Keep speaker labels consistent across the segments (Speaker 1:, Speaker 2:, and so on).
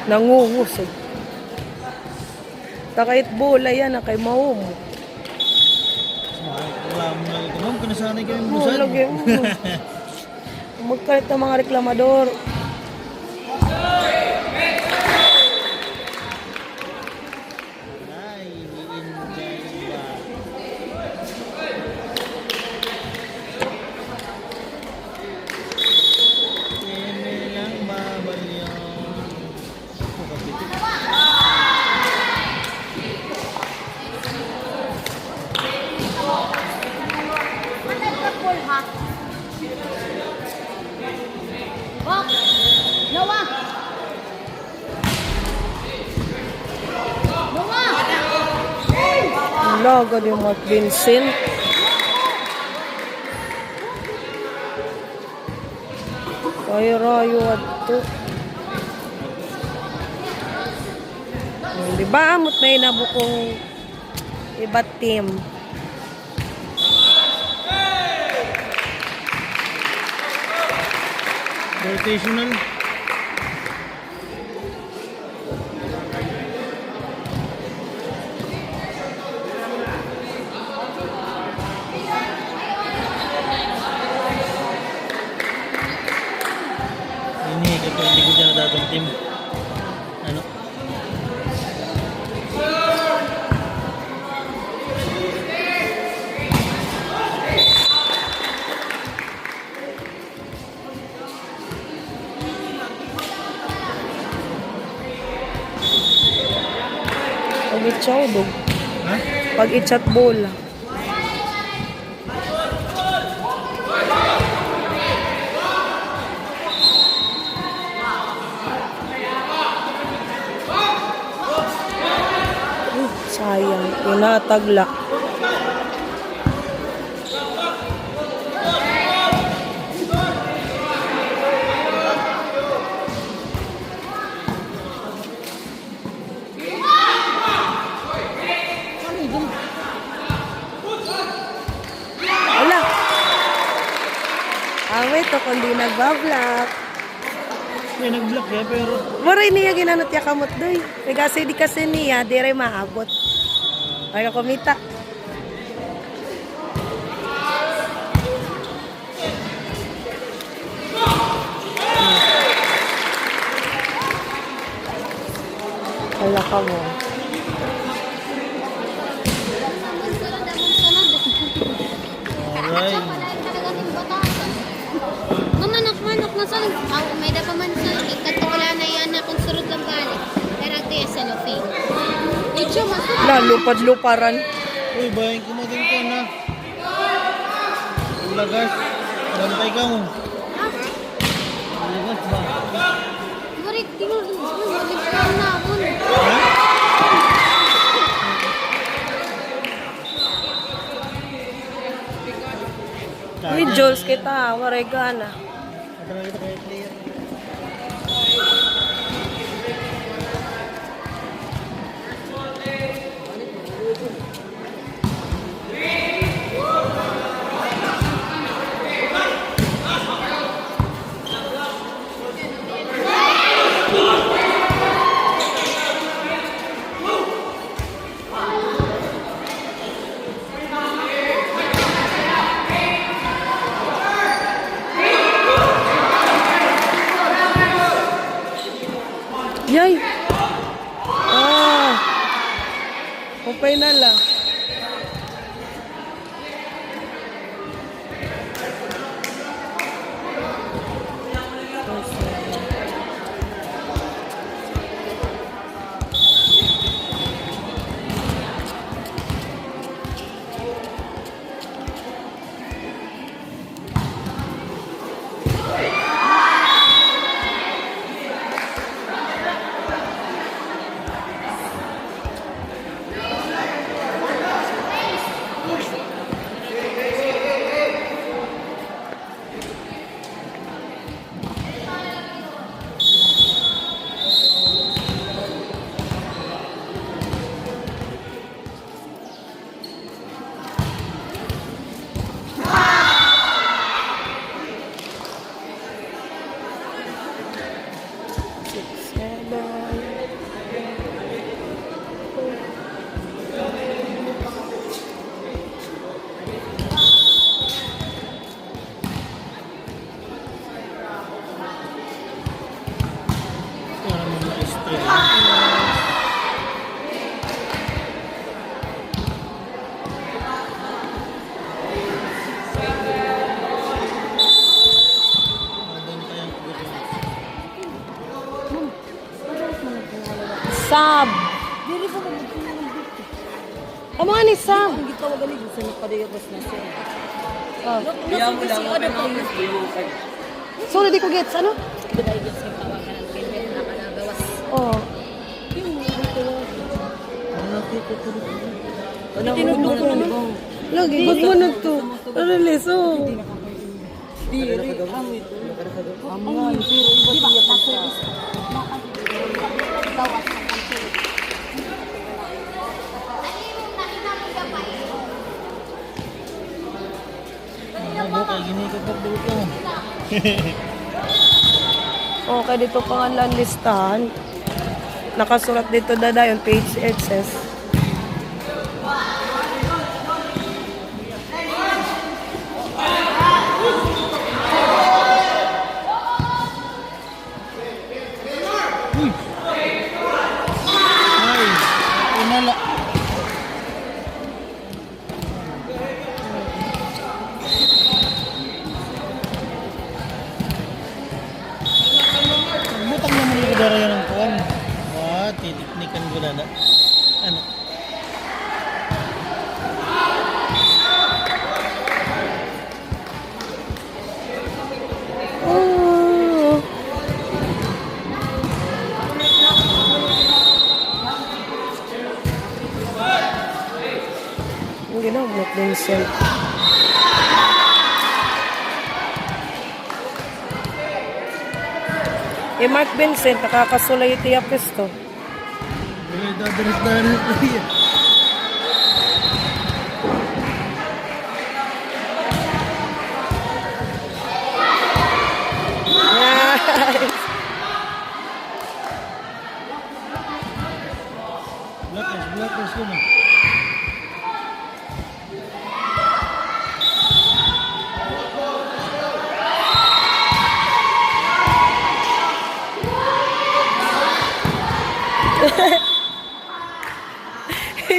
Speaker 1: Nanguhusog. Takait bola yan na kay Mahom.
Speaker 2: Wala mo na ito. Ma'am, kanasanay kami
Speaker 1: Mo
Speaker 2: busan.
Speaker 1: lagi mo. Magkalit ng mga reklamador.
Speaker 2: Ay, ini-enjoy ba? Keme lang babal yun. Ako kapitik.
Speaker 3: Matagkapol ha? Oh! Lawa! Lawa!
Speaker 1: Laga di Mark Vincent. Kaya rayo ato. Di ba amot na inabukong iba't team.
Speaker 2: Rotational. Ini kapag hindi ko dyan natatong team. Ano?
Speaker 1: Pag-itsaw dog.
Speaker 2: Ha?
Speaker 1: Pag-itchat bola. Sayang. Tinatagla. Wala. Awit to kundi nagbablak.
Speaker 2: May nag-block ya, pero
Speaker 1: Maray niya ginanot ya kamot doy. Kasi di kasi niya, dire maabot. Ay ka kumita. Wala ka mo.
Speaker 2: alright.
Speaker 3: Mamanak-manak na sa may da pa man sa ikatula na yan na kung surut lang balik. Pero ito yung cellophane. Ito masuk.
Speaker 1: Lupad-luparan.
Speaker 2: Uy, bayan ko maging ka na. Lagas. Bantay ka mo. Lagas ba?
Speaker 3: Murid, tingnan mo. Maligpang na ako.
Speaker 2: Ha?
Speaker 1: Uy, Jules kita. Waray gana.
Speaker 2: Ito kita kaya player.
Speaker 1: Yay! Upay na lang. Sab. Amo ani Sab.
Speaker 4: Ang gitawagan ni sa nagpadayagos na siya.
Speaker 1: Oh.
Speaker 4: Kaya mo lang ako
Speaker 1: Sorry, di ko gets. Ano?
Speaker 4: Padayagos sa tawagan ng ganyan na kanagawas.
Speaker 1: Oh.
Speaker 4: Ano tinutulog na mo?
Speaker 1: Lagi, ba't mo nagto? Release, oh.
Speaker 4: Diri, ang ito. Amo nga, pero iba tiyak ka sa. Bawas ng kansil.
Speaker 2: Ano kay gini ko pag dito.
Speaker 1: Okay, dito pa nga lang listahan. Nakasulat dito dadayon, page excess.
Speaker 2: Ay, unala. Butang naman yung dara yan ng kuwan. Wah, titiknikan ko na. Ano?
Speaker 1: Oh. Ang ginawa, Mark Vincent. Mark Vincent, nakakasulay iti apesto.
Speaker 2: Wala, dadaras-daras na yan.
Speaker 1: Nice.
Speaker 2: Blackers ko na.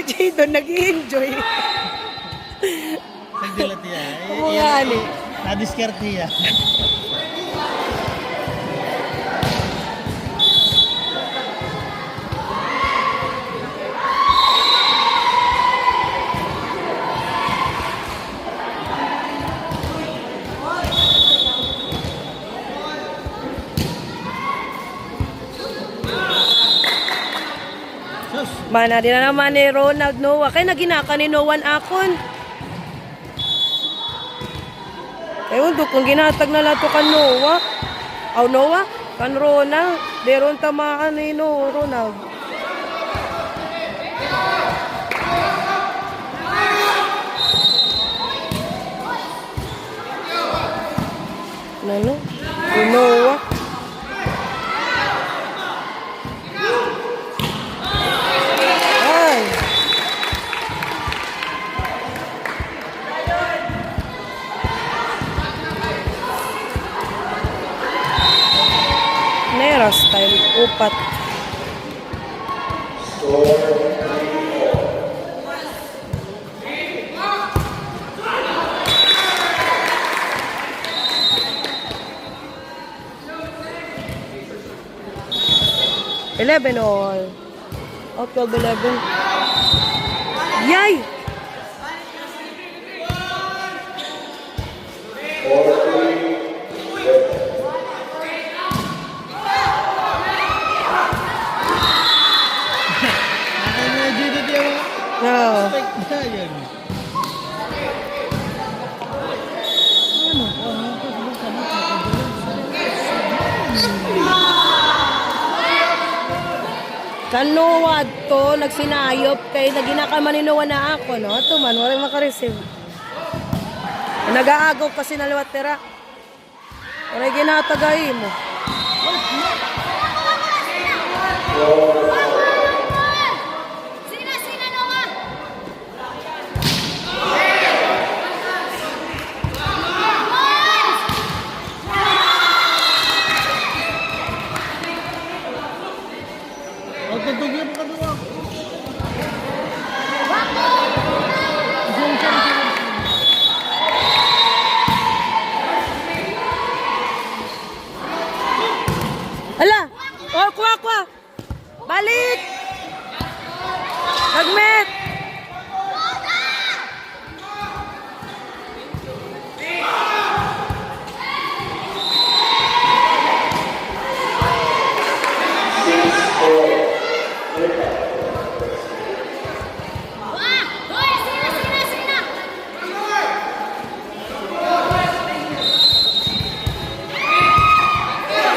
Speaker 1: Jado, nag-enjoy.
Speaker 2: Nagdilat niya.
Speaker 1: Oo nga, ali.
Speaker 2: Na-discard niya. Sus!
Speaker 1: Mana din na naman ni Ronald Noah. Kaya naginaka ni Noah akon. Ewan do, kung ginatag na lato kan Noah. Aw Noah, kan Ronald. Deron tamaan ni no, Ronald. Nano? Si Noah. Ay. Nera style, upat. $11 all. Oh, 12-11. Yay!
Speaker 2: Naka-medyo dito yung mga
Speaker 1: No.
Speaker 2: spike na yan. Ano?
Speaker 1: Kanuwad to, nagsinayop kay naginakamaninwa na ako, no? Ito man, walang makareceive. Nag-aagaw kasi na liwat tira. Walang ginatagay mo.
Speaker 3: Sina Noah?
Speaker 2: Huwag tutugyan mo ka doon.
Speaker 1: Hala! Oh, kuha! Bali! Nagmet!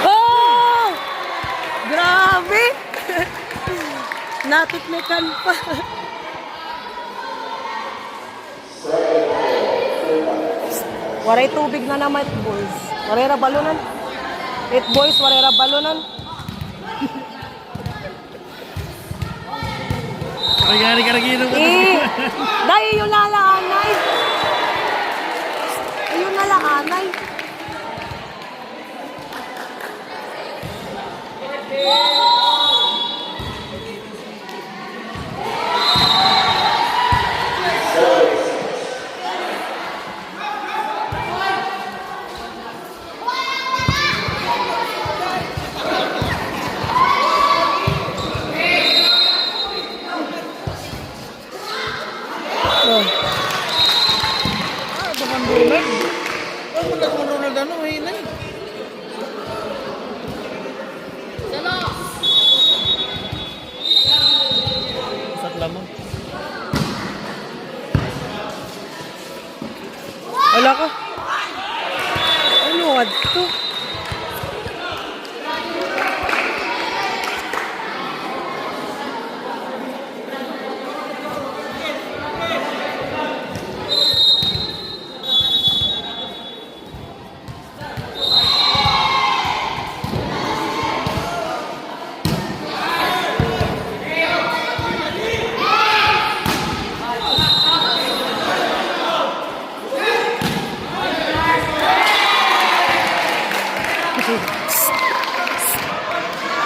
Speaker 1: Oh! Grabe! Natiknikan pa. Waray tubig na naman, boys. Waray ra balunan. It boys, waray ra balunan.
Speaker 2: Pagkari ka naginom ka.
Speaker 1: Dahil yung lalaanay. Yung lalaanay. Oh.
Speaker 2: Ah, Bakan Ronald. Oh, wala ko Ronald ano, hinay. Sat lamang.
Speaker 1: Wala ka. Ano nga to?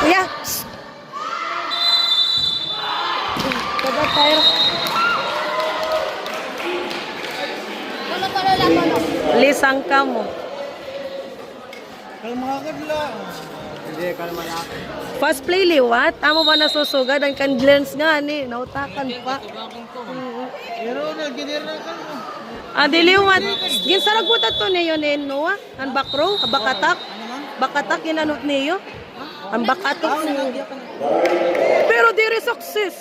Speaker 1: Kuya. Kada tayo.
Speaker 3: Wala pala lang ano.
Speaker 1: Lisang ka mo.
Speaker 2: Kalma ka kadla.
Speaker 1: Fast play liwat. Amo ba nasusugad ang candlens nga ni nautakan pa.
Speaker 2: Pero nagkidir na ka.
Speaker 1: Ah, diliwat. Ginsarag mo to niyo ni Noah. Ang back row, bakatak. Bakatak inanot niyo. Ang bakatak niyo. Pero diri success.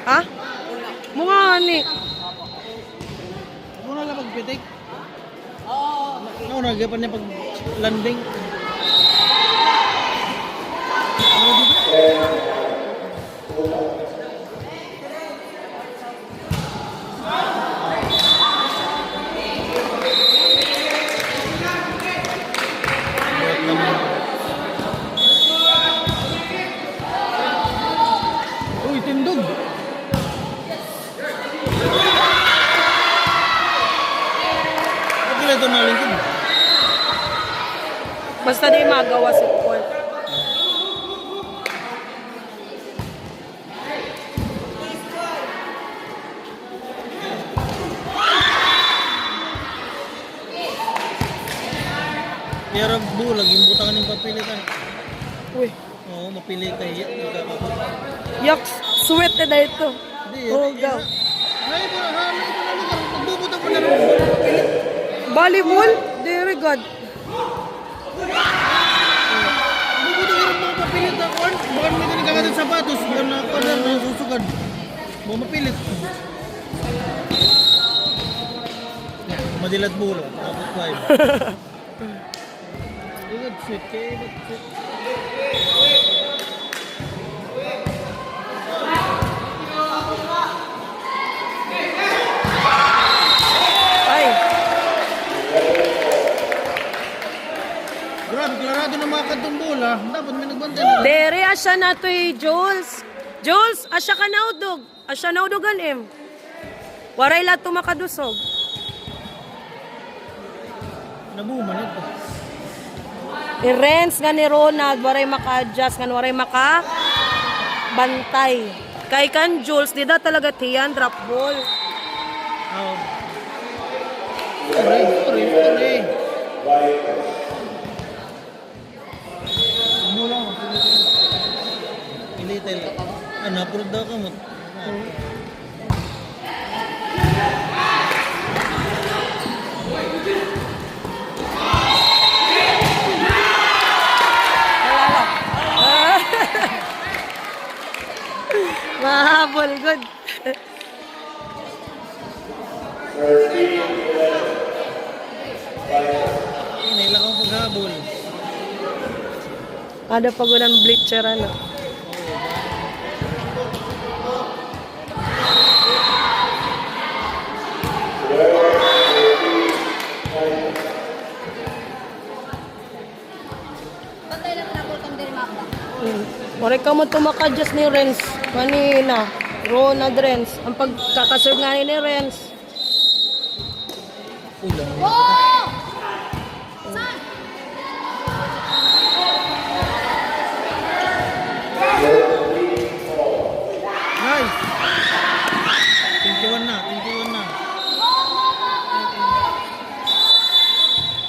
Speaker 1: Ha? Mga ni.
Speaker 2: Muna lang magpitik. Oo. Nagapan niya pag landing. Uy, tindog. Bakit ito nalingkod?
Speaker 1: Basta di magawa si Paul.
Speaker 2: Pero bulag, yung butangan yung papilitan.
Speaker 1: Uy,
Speaker 2: Oo, mapili tayo.
Speaker 1: yucks, sweat na dito.
Speaker 2: Hindi,
Speaker 1: Oh, go.
Speaker 2: Ay, parang lugar. Magbubutang pa na lang. Mapilit.
Speaker 1: Volleyball? Very good.
Speaker 2: Magbubutang yung mga papilit na kuwan. Baka may tinagagat ng sapatos. Baka na kuwan na susugad. Mga mapilit. Madilat bulo. Tapos 5. Igad sweet kayo. Igad sweet.
Speaker 1: Ay,
Speaker 2: Grabe, klarado na mga kantong bola. Dapat may nagbantay na.
Speaker 1: dere asya na to Jules. Jules, asya ka naudog. Asya naudogan Waray lahat tumakadusog.
Speaker 2: Nabuman ito.
Speaker 1: I-rents nga ni Ronald, waray maka-adjust, nga waray maka-bantay. Kay kan Jules, di da talaga tiyan, drop ball.
Speaker 2: Oh. Sorry. Mula mo. Ilitil. Napurod daw ka mo.
Speaker 1: Mahabol, good.
Speaker 2: Nailang akong paghabol.
Speaker 1: Ada pagunan bleacher ano.
Speaker 3: Patay lang na po itong dirmapa.
Speaker 1: Ore ka mo tumakadjust ni Renz kanina. Ronald Renz. Ang pagkakaserve nga ni Renz.
Speaker 3: Oh! Saan?
Speaker 2: Nice! 21 na, 21 na.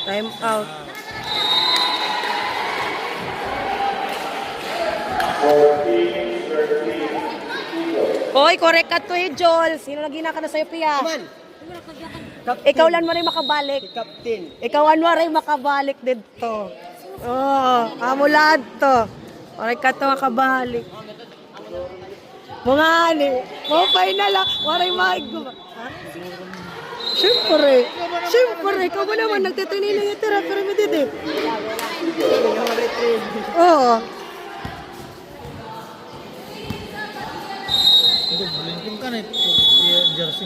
Speaker 1: Time out. Hoy, correct ka to eh, Joel. Sino lagi na ka na sa'yo, Pia? Ikaw lang mo rin makabalik.
Speaker 4: Captain.
Speaker 1: Ikaw mo rin makabalik dito. Oo, amulad to. Correct ka to makabalik. Mga ani, mapay na lang. Waray maig ko ba? Ha? Siyempre. Siyempre, ikaw ba naman nagtitraining ng itira pero may dito. Oo.
Speaker 2: Blinking ka na ito. Jersey.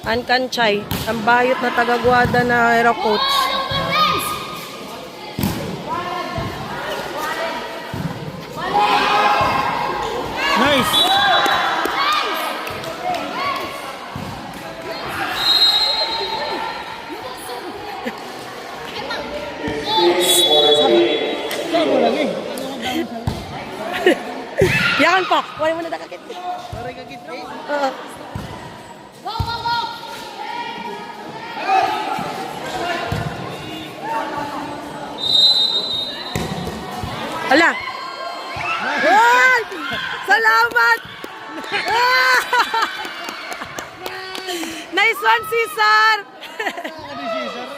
Speaker 1: Ankanchay, ang bayot na tagagwada na aero coach.
Speaker 2: Nice! Saan lagi?
Speaker 1: Yan pa, wala mo na nakakit.
Speaker 2: Sorry ka kit.
Speaker 1: Oo.
Speaker 3: Go, go, go!
Speaker 1: Ala! Ay! Salamat! Ah! Nice one, Cesar!
Speaker 2: Ano si Cesar?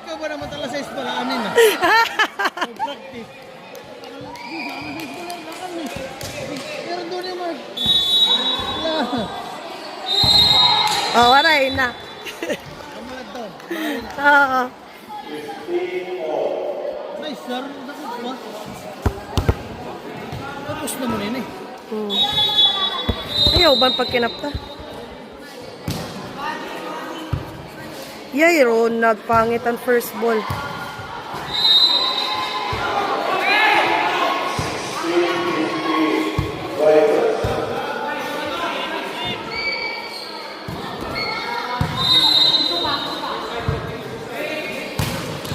Speaker 2: Ikaw ba naman tala sa isbalaanin ah? Practice. Pero doon yung Mark.
Speaker 1: Oh, waray na.
Speaker 2: Kamalad to.
Speaker 1: Oo.
Speaker 2: Nice sir. Nakot ba? Tapos na mo na yun eh.
Speaker 1: Ayaw ba pag kinapta? Yay, Ronald, pangit ang first ball.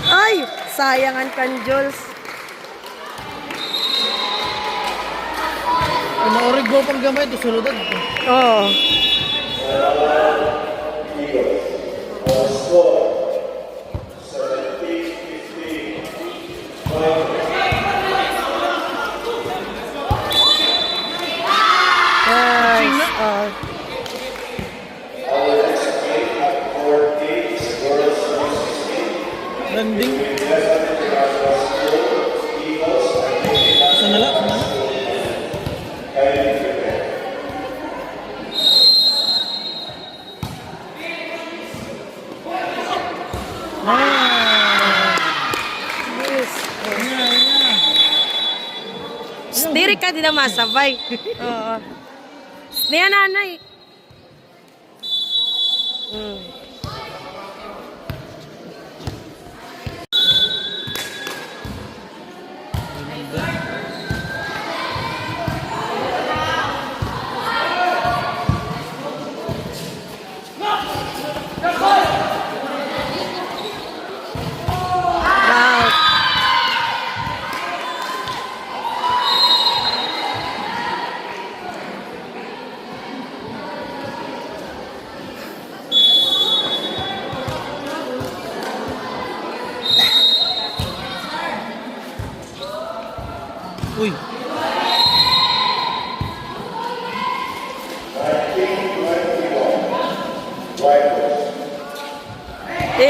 Speaker 1: Ay, sayangan kan Jules.
Speaker 2: Kung maorig go pang gamay, ito suludan.
Speaker 1: Oo. Nice.
Speaker 2: Landing. Sanala, sanala.
Speaker 1: Yes.
Speaker 2: Yeah.
Speaker 1: Diri ka din na masabay. Oo. Niya nanay. Wow.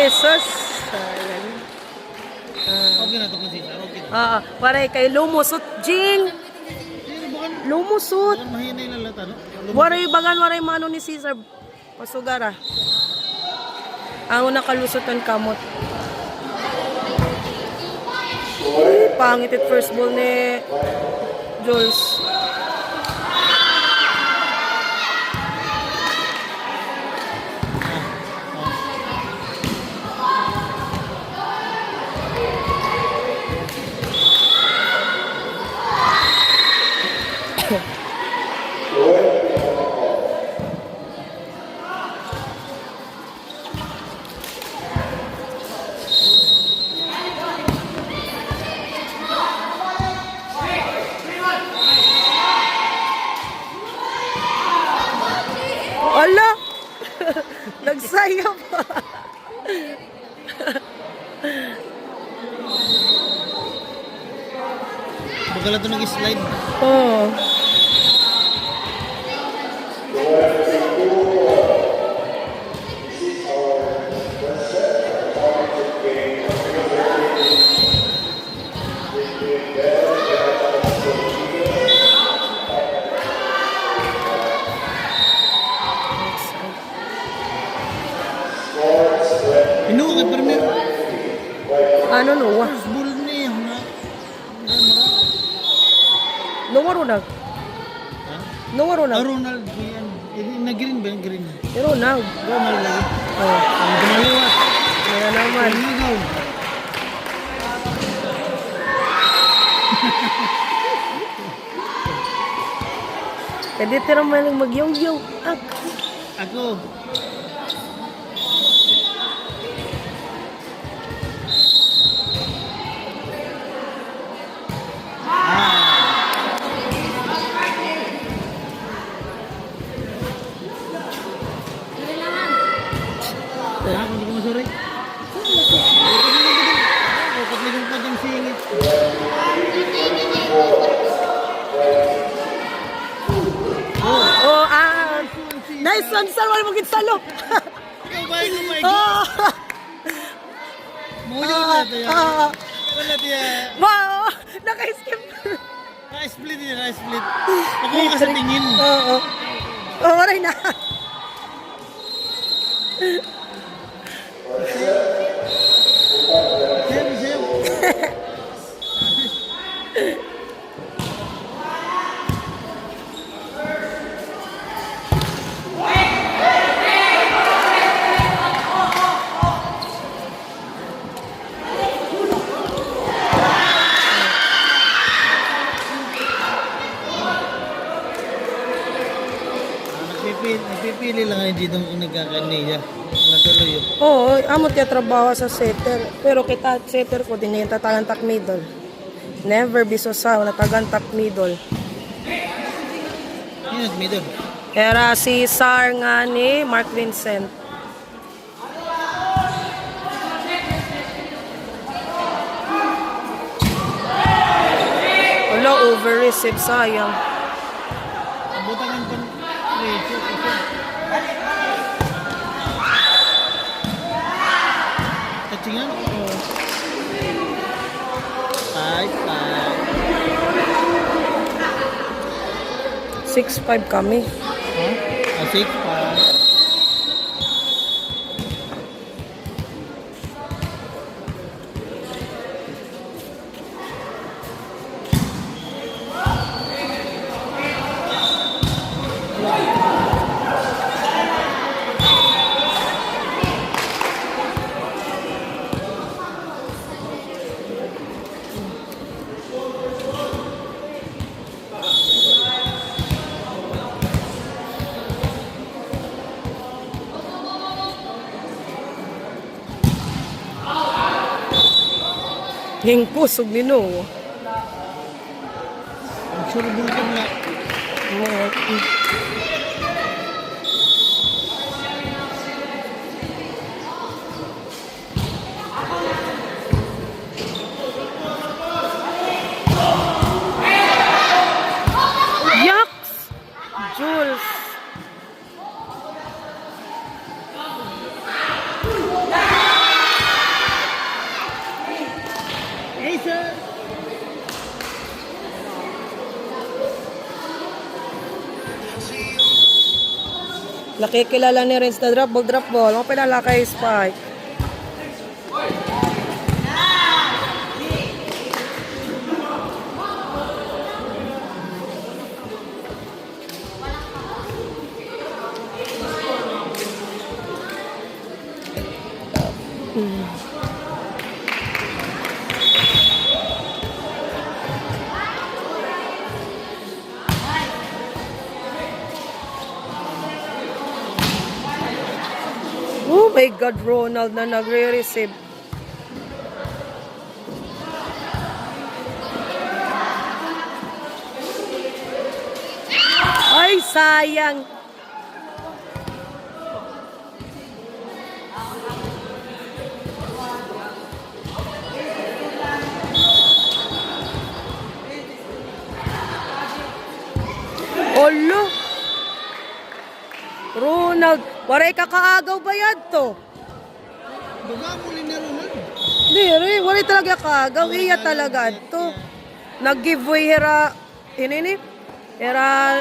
Speaker 1: pesos. Ayan.
Speaker 2: Okay na to kasi. Okay.
Speaker 1: Waray kay lumusot, Jing.
Speaker 2: Pero baka
Speaker 1: Lumusot.
Speaker 2: mahina yung lalata, no?
Speaker 1: Waray bagan, waray mano ni Cesar. Pasugara. Ang nakalusotan kamot. Pangit it first ball ni Jules. Ala! Nagsayap pa.
Speaker 2: Baka ito nag-slide.
Speaker 1: Oh.
Speaker 2: Inuwa kay Premier.
Speaker 1: Ano no?
Speaker 2: First ball niya.
Speaker 1: No warunag.
Speaker 2: Ha?
Speaker 1: No warunag.
Speaker 2: Ronald. Yan. Na-green ba yung green?
Speaker 1: Pero now.
Speaker 2: Ronald lagi.
Speaker 1: Oh.
Speaker 2: Ang gumaliwat.
Speaker 1: Kaya naman.
Speaker 2: Ang ligaw.
Speaker 1: Pwede tira mo lang magyong-yung.
Speaker 2: Ako. Ha? Hindi ko masuri. Dapat ligong pa dyan singit.
Speaker 1: Oh, nice one, sir. Wala maging salo.
Speaker 2: Ikaw ba? Ikaw ba?
Speaker 1: Oh.
Speaker 2: Muyo na ito yan. Wala diya.
Speaker 1: Wow! Naka-skip.
Speaker 2: Na-split yan, na-split. Ako ka sa tingin.
Speaker 1: Oo. Oh, waray na.
Speaker 2: Sayo, sayo. Nagpipili lang ngayon dito kung nagkakaniya. Natuloy yun.
Speaker 1: Oo, amot kaya trabaho sa setter. Pero kita setter ko din yung tatagantak middle. Never be so sa natagantak middle.
Speaker 2: Yun nag-middle.
Speaker 1: Era si Sar nga ni Mark Vincent. Wala, over-receive, sayang.
Speaker 2: Butangan pa ratio kasi. Katsingan? Oo. 5-5.
Speaker 1: 6-5 kami.
Speaker 2: Ha? 6-5.
Speaker 1: Yung kusog ni No.
Speaker 2: Ang surubukan na.
Speaker 1: Yucks! Jules. Nakikilala ni Renz na drop ball. Mga pinala kay Spike. Oh my God, Ronald na nagre-receive. Ay, sayang. Olo. Ronald, waray kakaagaw ba yan to?
Speaker 2: Baga mo ni Ronald.
Speaker 1: Hindi, waray talaga kaagaw. Iya talaga to. Nag-giveaway hera, ini hera,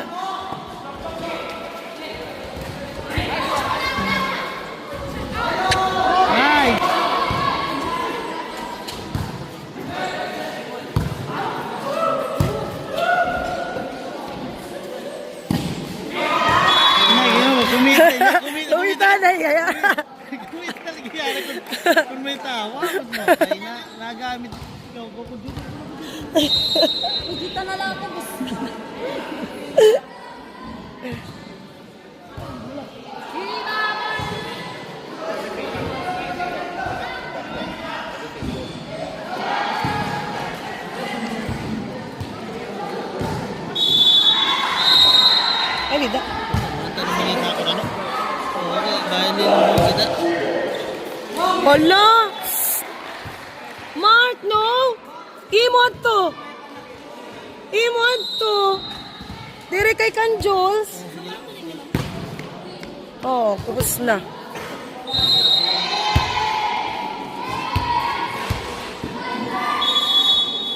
Speaker 2: Ay! Ay, kumita
Speaker 1: Lumita na iya.
Speaker 2: Kumita talaga yan. Kung may tawa, ay nagamit ikaw ko.
Speaker 3: Kita na lang ako.
Speaker 1: Ay, vida.
Speaker 2: Salita ko ano? Okay, bayan din mo kita.
Speaker 1: Hala! Mark, no! Imod to! Imod to! Dire kay kan Jules. Oh, kubos na.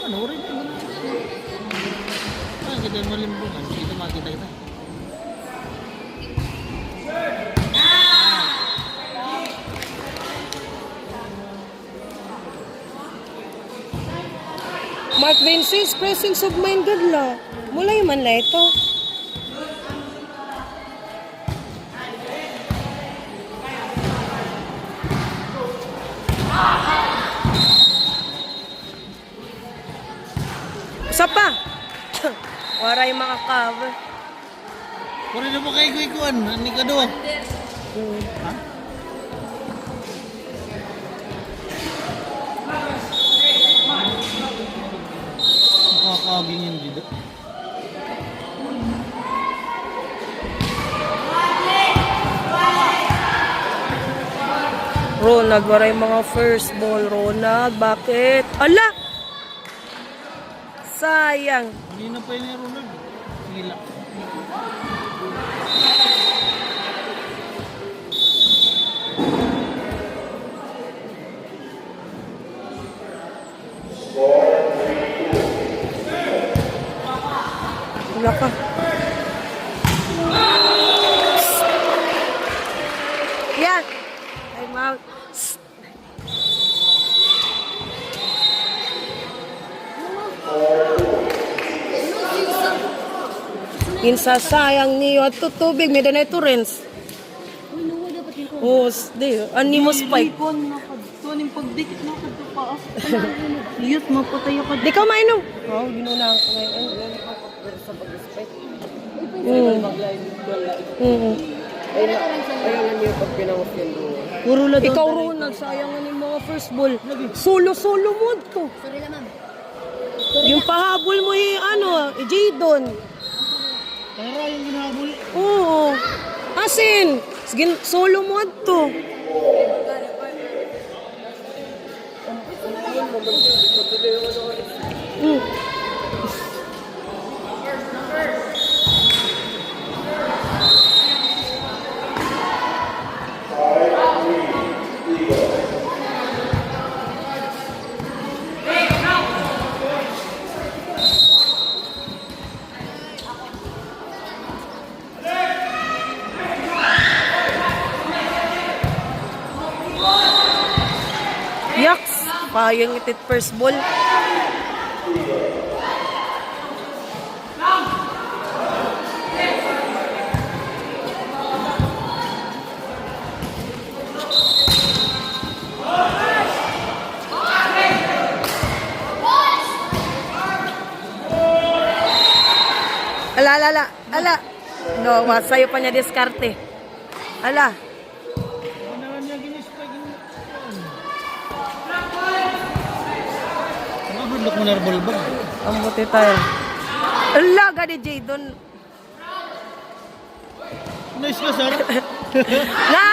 Speaker 2: Ano rin yun? Ah, kita malimbungan. Kita makita kita.
Speaker 1: Mark Vinces, presence of mind good la. Mulay man la ito. Isa pa. Waray makakaver.
Speaker 2: Puri na mo kay kuikuan. Ani ka doon? Ha? Makakaging yun dito.
Speaker 1: Ronald, waray mga first ball. Ronald, bakit? Ala! Sayang.
Speaker 2: Kanina pa yun ni Ronald. Hila.
Speaker 1: Wala ka. Yan. I'm out. Insasayang niyo at tutubig. May danay to Renz. Oh, di. Animo spike.
Speaker 4: Ipon na kadto ning pagdikit na kadto pa. Iyot mapatay ka.
Speaker 1: Di ka mainom. Oh, ginuna ko ngayon.
Speaker 4: Ayun na niyo pag pinawas yan doon.
Speaker 1: Puro la ikaw Ronald, sayang nga yung mga first ball. Solo mode to.
Speaker 3: Sorry lang, ma'am.
Speaker 1: Yung pahabol mo Jadon.
Speaker 2: Tara yung ginahabol.
Speaker 1: Oo. Asin, solo mode to. Payang itit first ball. Ala. No, masayo pa niya diskarte. Ala.
Speaker 2: Ano naman niya ginispag yun? Nakabulok mo na bulbog.
Speaker 1: Ang buti tayo. Ala, gani Jadon.
Speaker 2: Nice ka, sir.
Speaker 1: Na!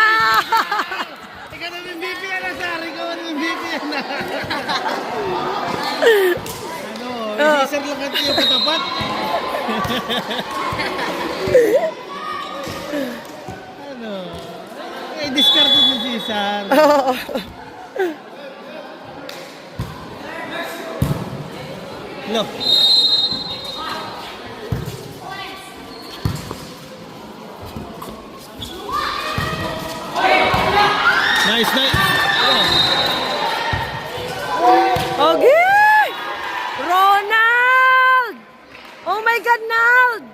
Speaker 2: Ikaw na yung BP yan, sir. Ikaw na yung BP yan. Ano, sir lang natin yung katapat. Ano? Eh, discarded mo si sir.
Speaker 1: Oo.
Speaker 2: Hello. Nice, nice.
Speaker 1: Okay! Ronald! Oh my God, Nald!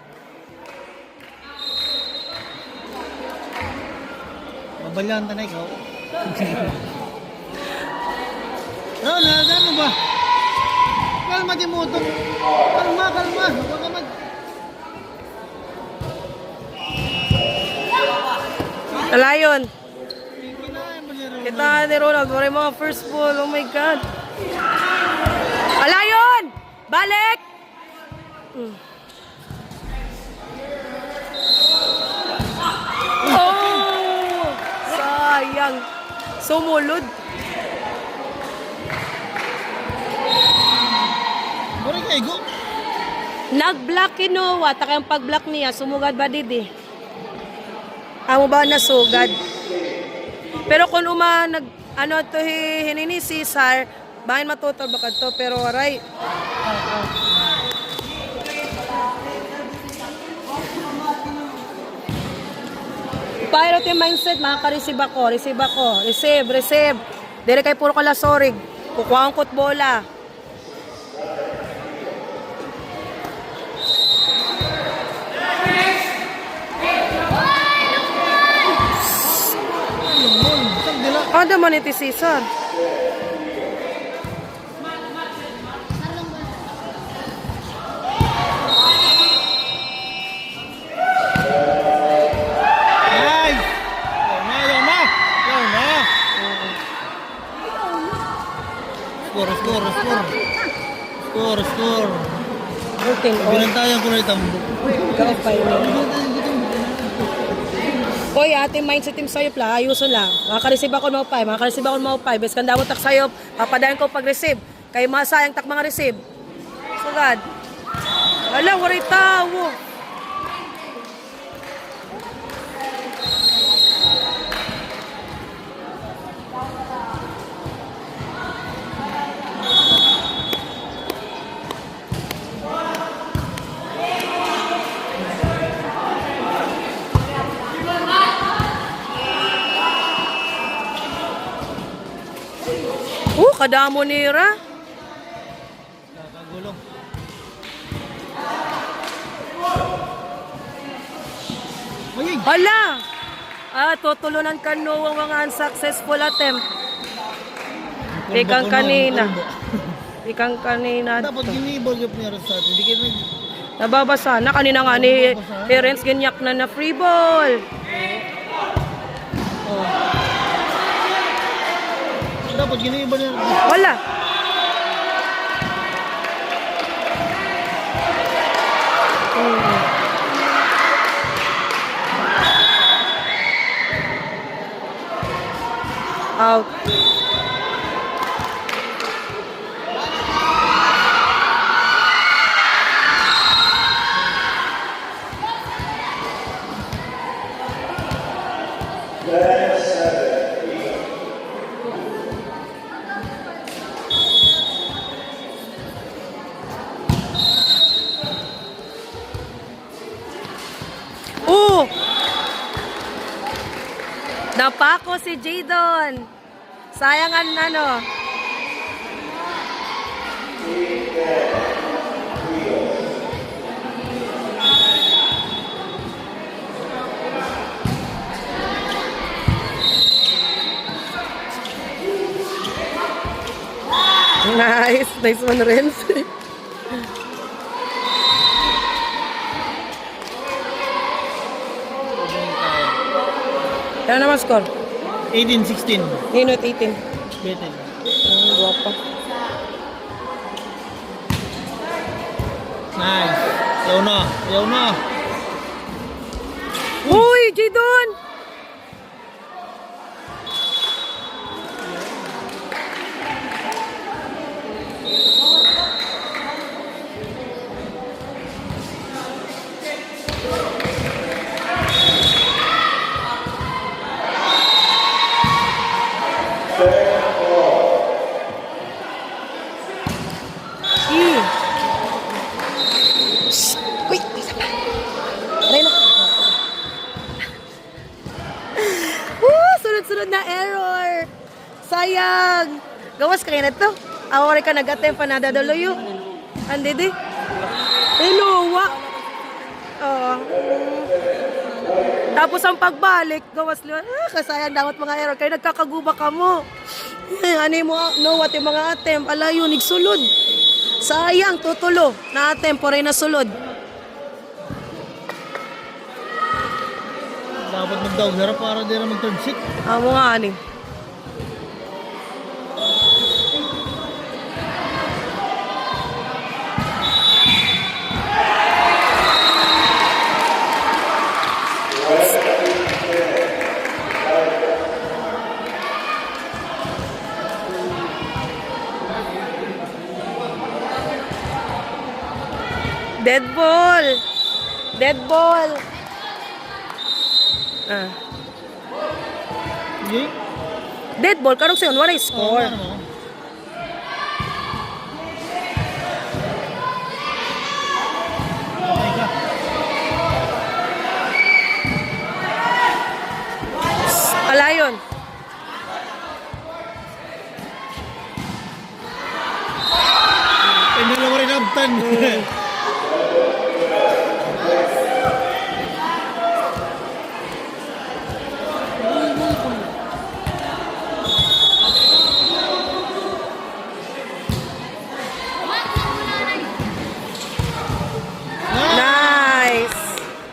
Speaker 2: Mabalyan na ikaw. Ronald, ano ba? Kalma, Timotong. Kalma. Huwag ka mag...
Speaker 1: Alayon.
Speaker 2: Kinain mo ni Ronald.
Speaker 1: Kita ni Ronald, wala yung mga first ball. Oh my God. Alayon! Balik! Oh! Sayang. Sumulod.
Speaker 2: Bari ka, Igo.
Speaker 1: Nag-block Kinowa. Taka yung pag-block niya. Sumugad ba didi? Amo ba nasugad? Pero kung ano to hinini si Cesar, bahin matutol baka to. Pero aray. Pyro team mindset, makaka-receive ako. Receive. Dere kay puro kalasorig. Kukuha ang bola. Ano man iti Cesar?
Speaker 2: Nice! Yaw na! Score.
Speaker 1: Working on.
Speaker 2: Binantayan ko na itambok.
Speaker 1: Kaupay mo. Hoy, ating mindset team sayop la, ayuso lang. Makaka-receive ako ng maupay. Bes kan dawat tak sayop, papadayon ko pag-receive. Kay masayang tak mga receive. Sugad. Ala, waray tawo. Kadamo nira.
Speaker 2: Nakagulong. Ay!
Speaker 1: Hala! Tutulunan ka no ang mga unsuccessful attempt. Ikang kanina.
Speaker 2: Dapat ginibol yung player sa atin. Hindi kayo
Speaker 1: Nababasa na. Kanina nga ni parents ganyak na free ball.
Speaker 2: dapat ginibol yung...
Speaker 1: Wala. Out. Oh! Napako si Jadon. Sayangan ano. Nice. Nice one, Renz. Ano naman score?
Speaker 2: 18-16.
Speaker 1: Ninot 18.
Speaker 2: Betel.
Speaker 1: Guwapa.
Speaker 2: Nice. Yaw na. Yaw na.
Speaker 1: Uy, Jidon! Uy, isa pa. Try na. Sunod-sunod na error. Sayang. Gawas kaya na to. Awari ka nag-attempt pa nadadaloyo. Andi di. Inuwa. Oo. Tapos ang pagbalik, gawas liwan. Kasayang dapat mga error. Kaya nagkakaguba ka mo. Ano mo, no, what yung mga attempt. Alayo, nigsulod. Sayang, tutulo. Na attempt, poray na sulod.
Speaker 2: Dapat mag-dog harap para di na mag-turn seat.
Speaker 1: Amo nga, ani. Dead ball. Dead ball. Ah.
Speaker 2: Okay?
Speaker 1: Dead ball karong sayon wala score.
Speaker 2: Ano mo? Okay ka.
Speaker 1: Alayon.
Speaker 2: Hindi lang rin abtan.
Speaker 1: Nice.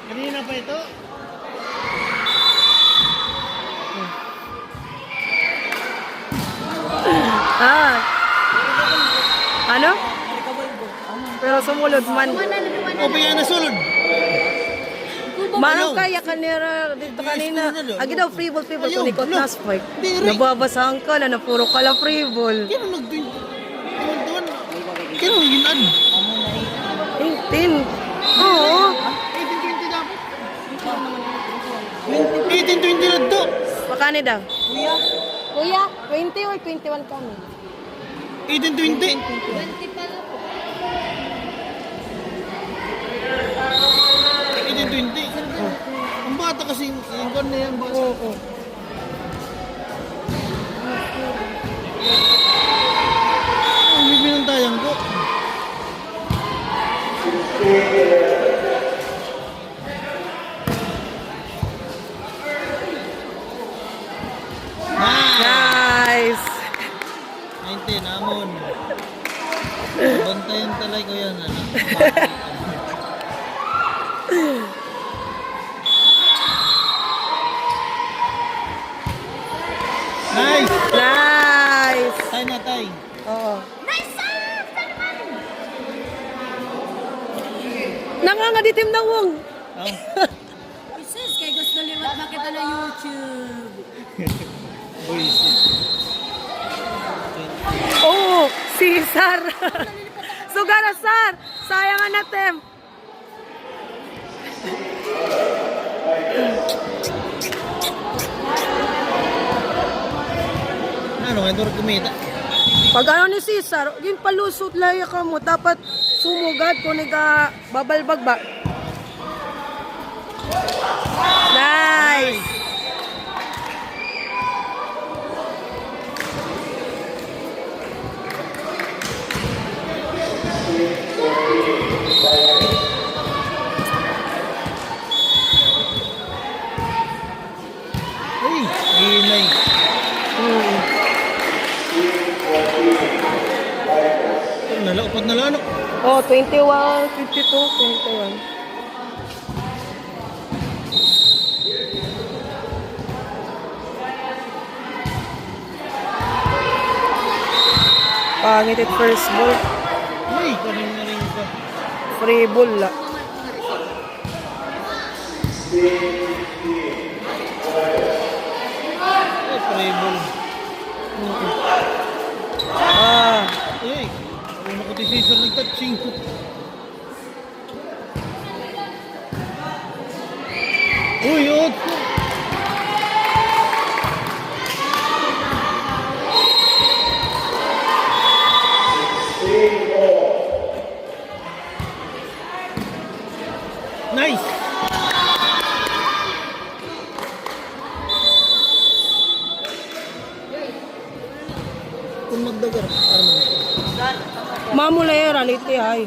Speaker 2: Kanina pa ito.
Speaker 1: Ah. Ano? Pero sumulod man.
Speaker 2: O kaya nasulod.
Speaker 1: Manong kaya kanira dito kanina. Agi daw free ball
Speaker 2: Ayaw,
Speaker 1: kunikot
Speaker 2: no.
Speaker 1: na spike.
Speaker 2: Di, Ray.
Speaker 1: Nababasahan ka na puro ka lang free ball.
Speaker 2: Kaya nag-tuwan. Kaya nag-ginan.
Speaker 1: 18. Oo.
Speaker 2: 18-20 dapat. 18-20 lang to.
Speaker 1: Pakani daw. Kuya, 20 or 21 kami?
Speaker 2: 18-20.
Speaker 3: 20 pala po.
Speaker 2: 18-20. Ang bata kasi, yung kon na yan, bata.
Speaker 1: Oo.
Speaker 2: Ang bibinang tayang ko.
Speaker 1: Nice.
Speaker 2: 19, amon. Bantayan talay ko yan, ano. Nice!
Speaker 1: Nice.
Speaker 2: Tay na tay.
Speaker 1: Oo. Nangangaditim na wong.
Speaker 2: Oh.
Speaker 3: Sis, kay gusto liwat makita na YouTube.
Speaker 2: Buisit.
Speaker 1: Oo, si Sar. Sugara Sar. Sayang natin.
Speaker 2: Ano, ito rin kumita.
Speaker 1: Pag ano ni Cesar, yung palusot laya ka mo, dapat sumugad kung niga babalbag ba. Nice!
Speaker 2: Inay. Upat na lang.
Speaker 1: Oh, 21, 52, 21. Pangit at first ball.
Speaker 2: Uy, kanin na rin ito.
Speaker 1: Free ball la.
Speaker 2: Ay, prebol.
Speaker 1: Ah,
Speaker 2: Ay, una ko ti Cesar nagtouching. Uy, yun. Nice! Kung magdagar, para mo.
Speaker 1: mamulera liti ay.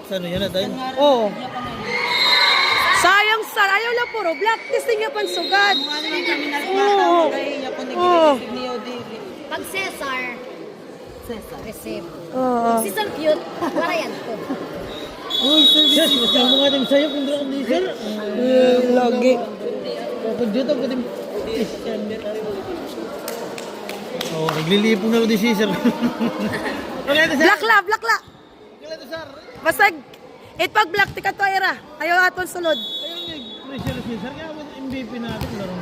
Speaker 2: Saan yan na tayo?
Speaker 1: Oh. Sayang sa ayaw lang puro black testing niya pan sugad. Oo. Oh.
Speaker 3: Pag Cesar, receive.
Speaker 1: Oo.
Speaker 3: Cesar cute, para yan ko.
Speaker 2: Uy, sir, masama mo nga din sa'yo kung doon ako sir.
Speaker 1: Lagi.
Speaker 2: Kung dito ako din. Oh, naglilipong na ako din si sir. Okay, ito sir.
Speaker 1: Black la, black la.
Speaker 2: Okay, ito sir.
Speaker 1: Basta pag black tika to era. Ayaw aton sulod.
Speaker 2: Ayun, pressure si sir. Kaya ako MVP natin laro.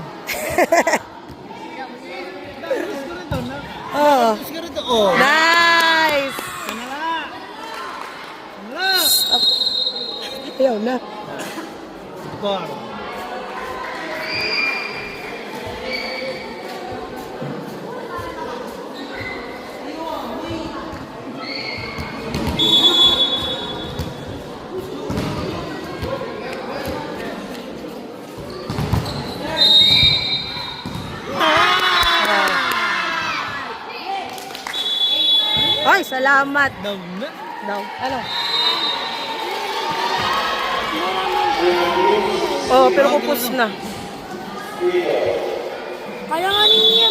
Speaker 2: Risk ko rin na.
Speaker 1: Oh.
Speaker 2: Risk ko rin to. Oh.
Speaker 1: Nice.
Speaker 2: Kanala. Kanala.
Speaker 1: Ayaw na.
Speaker 2: Bar.
Speaker 1: Ay, salamat.
Speaker 2: Down na.
Speaker 1: Daw. Ano? Oh, pero upos na.
Speaker 3: Kaya nga ninyo.